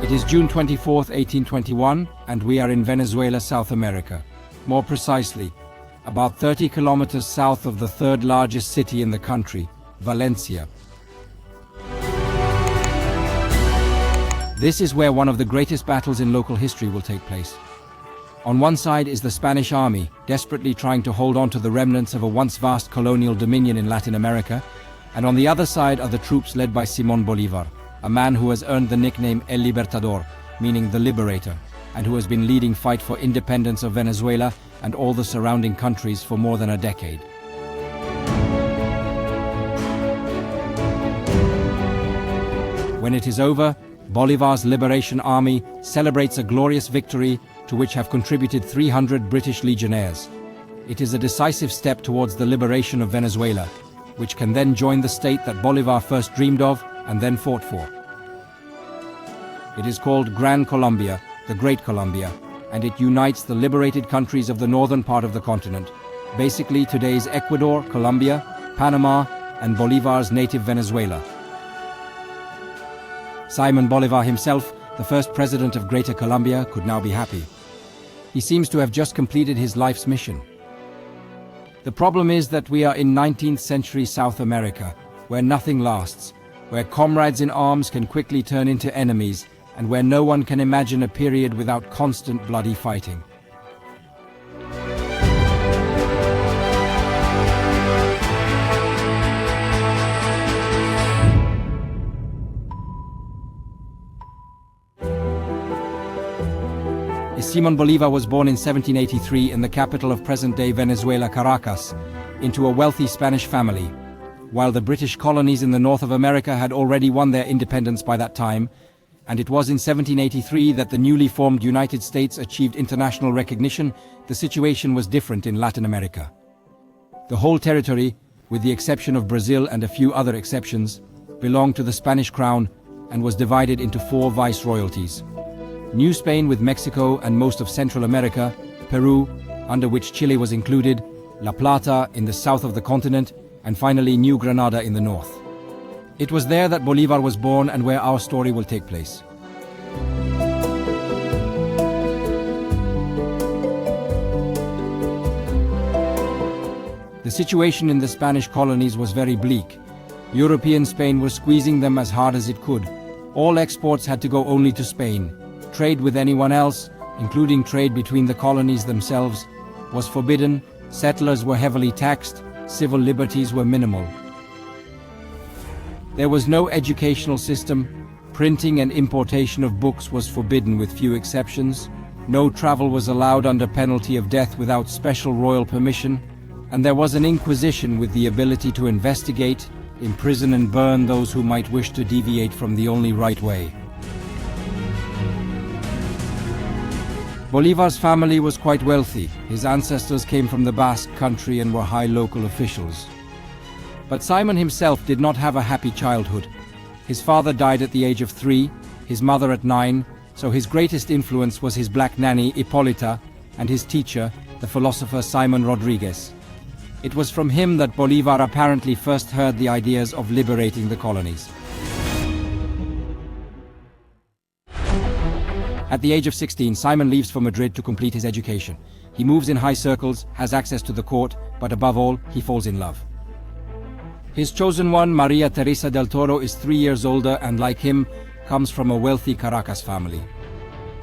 It is June 24th, 1821, and we are in Venezuela, South America. More precisely, about 30 kilometers south of the third largest city in the country, Valencia. This is where one of the greatest battles in local history will take place. On one side is the Spanish army, desperately trying to hold on to the remnants of a once vast colonial dominion in Latin America, and on the other side are the troops led by Simón Bolívar, a man who has earned the nickname El Libertador, meaning the Liberator, and who has been leading fight for independence of Venezuela and all the surrounding countries for more than a decade. When it is over, Bolívar's Liberation Army celebrates a glorious victory to which have contributed 300 British legionnaires. It is a decisive step towards the liberation of Venezuela, which can then join the state that Bolívar first dreamed of and then fought for. It is called Gran Colombia, the Great Colombia, and it unites the liberated countries of the northern part of the continent, basically today's Ecuador, Colombia, Panama, and Bolívar's native Venezuela. Simón Bolívar himself, the first president of Greater Colombia, could now be happy. He seems to have just completed his life's mission. The problem is that we are in 19th century South America, where nothing lasts, where comrades in arms can quickly turn into enemies, and where no one can imagine a period without constant bloody fighting. Simón Bolívar was born in 1783 in the capital of present-day Venezuela, Caracas, into a wealthy Spanish family. While the British colonies in the north of America had already won their independence by that time, and it was in 1783 that the newly formed United States achieved international recognition, the situation was different in Latin America. The whole territory, with the exception of Brazil and a few other exceptions, belonged to the Spanish crown and was divided into 4 viceroyalties. New Spain with Mexico and most of Central America, Peru, under which Chile was included, La Plata in the south of the continent, and finally New Granada in the north. It was there that Bolívar was born and where our story will take place. The situation in the Spanish colonies was very bleak. European Spain was squeezing them as hard as it could. All exports had to go only to Spain. Trade with anyone else, including trade between the colonies themselves, was forbidden, settlers were heavily taxed, civil liberties were minimal. There was no educational system, printing and importation of books was forbidden with few exceptions, no travel was allowed under penalty of death without special royal permission, and there was an inquisition with the ability to investigate, imprison and burn those who might wish to deviate from the only right way. Bolívar's family was quite wealthy. His ancestors came from the Basque country and were high local officials. But Simón himself did not have a happy childhood. His father died at the age of 3, his mother at 9, so his greatest influence was his black nanny, Hipólita, and his teacher, the philosopher Simón Rodriguez. It was from him that Bolívar apparently first heard the ideas of liberating the colonies. At the age of 16, Simón leaves for Madrid to complete his education. He moves in high circles, has access to the court, but above all, he falls in love. His chosen one, María Teresa del Toro, is 3 years older and, like him, comes from a wealthy Caracas family.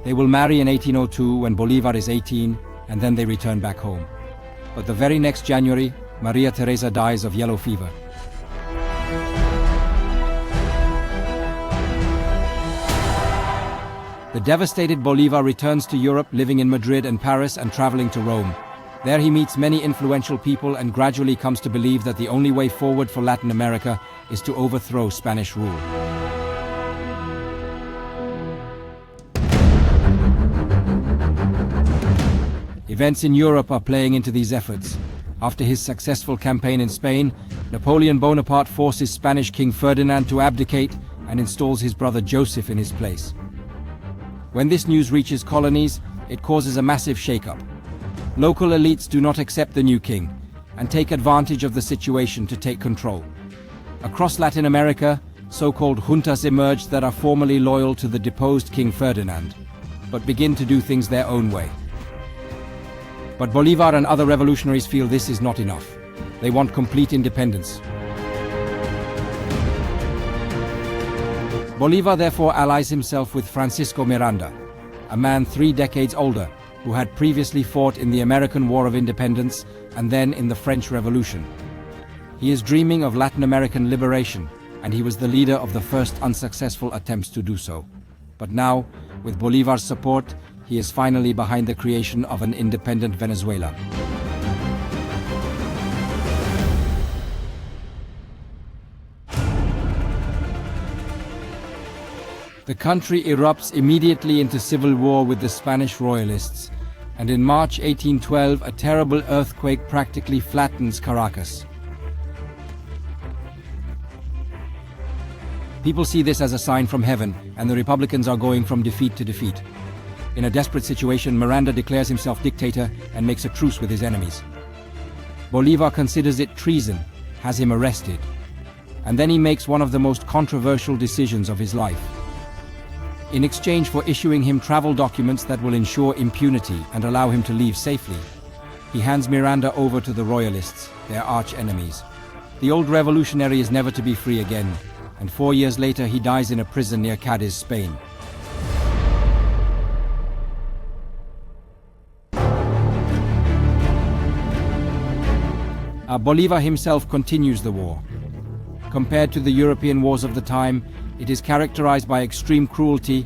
They will marry in 1802 when Bolívar is 18, and then they return back home. But the very next January, María Teresa dies of yellow fever. The devastated Bolívar returns to Europe, living in Madrid and Paris and traveling to Rome. There he meets many influential people and gradually comes to believe that the only way forward for Latin America is to overthrow Spanish rule. Events in Europe are playing into these efforts. After his successful campaign in Spain, Napoleon Bonaparte forces Spanish King Ferdinand to abdicate and installs his brother Joseph in his place. When this news reaches colonies, it causes a massive shake-up. Local elites do not accept the new king and take advantage of the situation to take control. Across Latin America, so-called juntas emerged that are formally loyal to the deposed King Ferdinand, but begin to do things their own way. But Bolívar and other revolutionaries feel this is not enough. They want complete independence. Bolívar therefore allies himself with Francisco Miranda, a man 3 decades older, who had previously fought in the American War of Independence and then in the French Revolution. He is dreaming of Latin American liberation, and he was the leader of the first unsuccessful attempts to do so. But now, with Bolívar's support, he is finally behind the creation of an independent Venezuela. The country erupts immediately into civil war with the Spanish royalists, and in March 1812 a terrible earthquake practically flattens Caracas. People see this as a sign from heaven, and the Republicans are going from defeat to defeat. In a desperate situation, Miranda declares himself dictator and makes a truce with his enemies. Bolívar considers it treason, has him arrested, and then he makes one of the most controversial decisions of his life. In exchange for issuing him travel documents that will ensure impunity and allow him to leave safely, he hands Miranda over to the royalists, their arch-enemies. The old revolutionary is never to be free again, and 4 years later he dies in a prison near Cadiz, Spain. Bolívar himself continues the war. Compared to the European wars of the time, it is characterized by extreme cruelty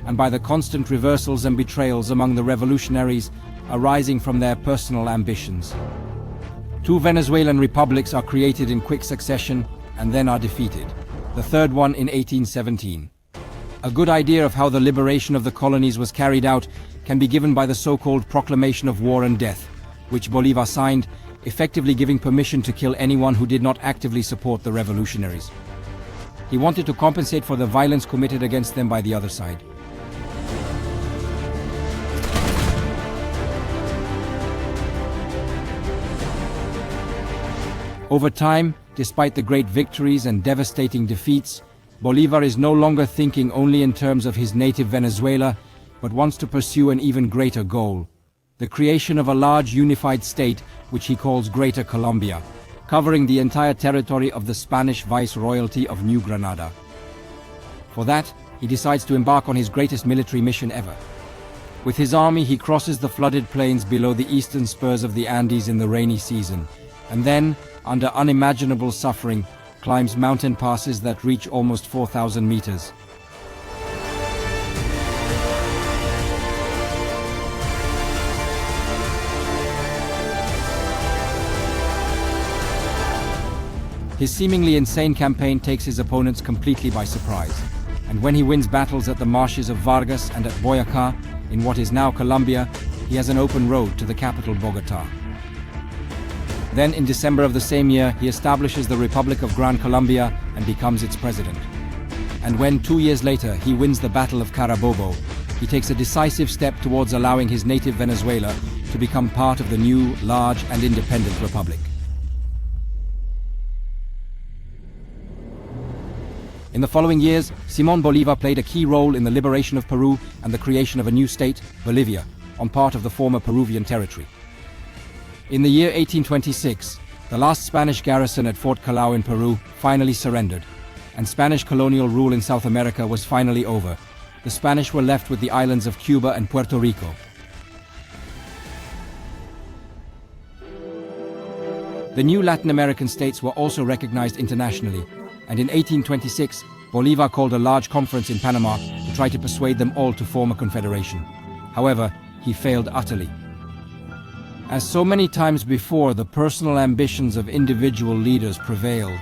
and by the constant reversals and betrayals among the revolutionaries arising from their personal ambitions. 2 Venezuelan republics are created in quick succession and then are defeated, the third one in 1817. A good idea of how the liberation of the colonies was carried out can be given by the so-called Proclamation of War and Death, which Bolívar signed, effectively giving permission to kill anyone who did not actively support the revolutionaries. He wanted to compensate for the violence committed against them by the other side. Over time, despite the great victories and devastating defeats, Bolívar is no longer thinking only in terms of his native Venezuela, but wants to pursue an even greater goal: the creation of a large unified state which he calls Greater Colombia, covering the entire territory of the Spanish Viceroyalty of New Granada. For that, he decides to embark on his greatest military mission ever. With his army, he crosses the flooded plains below the eastern spurs of the Andes in the rainy season, and then, under unimaginable suffering, climbs mountain passes that reach almost 4,000 meters. His seemingly insane campaign takes his opponents completely by surprise, and when he wins battles at the marshes of Vargas and at Boyacá, in what is now Colombia, he has an open road to the capital Bogotá. Then, in December of the same year, he establishes the Republic of Gran Colombia and becomes its president. And when 2 years later he wins the Battle of Carabobo, he takes a decisive step towards allowing his native Venezuela to become part of the new, large and independent republic. In the following years, Simón Bolívar played a key role in the liberation of Peru and the creation of a new state, Bolivia, on part of the former Peruvian territory. In the year 1826, the last Spanish garrison at Fort Callao in Peru finally surrendered, and Spanish colonial rule in South America was finally over. The Spanish were left with the islands of Cuba and Puerto Rico. The new Latin American states were also recognized internationally, and in 1826, Bolívar called a large conference in Panama to try to persuade them all to form a confederation. However, he failed utterly. As so many times before, the personal ambitions of individual leaders prevailed.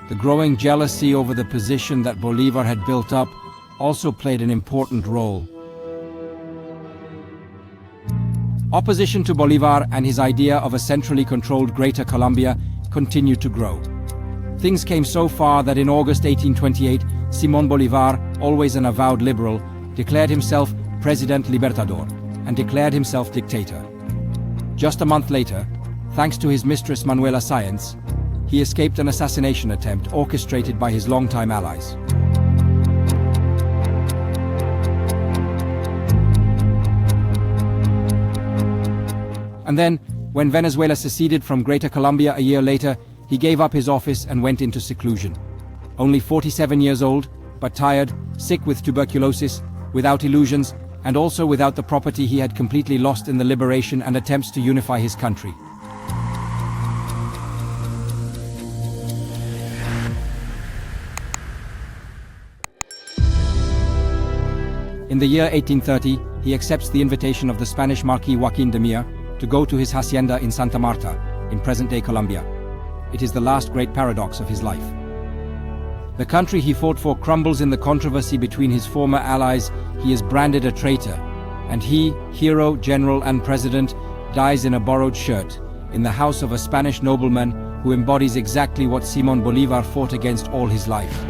The growing jealousy over the position that Bolívar had built up also played an important role. Opposition to Bolívar and his idea of a centrally controlled Greater Colombia continued to grow. Things came so far that in August 1828, Simón Bolívar, always an avowed liberal, declared himself President Libertador and declared himself dictator. Just a month later, thanks to his mistress Manuela Sáenz, he escaped an assassination attempt orchestrated by his longtime allies. And then, when Venezuela seceded from Greater Colombia a year later, he gave up his office and went into seclusion. Only 47 years old, but tired, sick with tuberculosis, without illusions, and also without the property he had completely lost in the liberation and attempts to unify his country. In the year 1830, he accepts the invitation of the Spanish Marquis Joaquin de Mir to go to his hacienda in Santa Marta, in present-day Colombia. It is the last great paradox of his life. The country he fought for crumbles in the controversy between his former allies. He is branded a traitor, and he, hero, general, and president, dies in a borrowed shirt, in the house of a Spanish nobleman who embodies exactly what Simón Bolívar fought against all his life.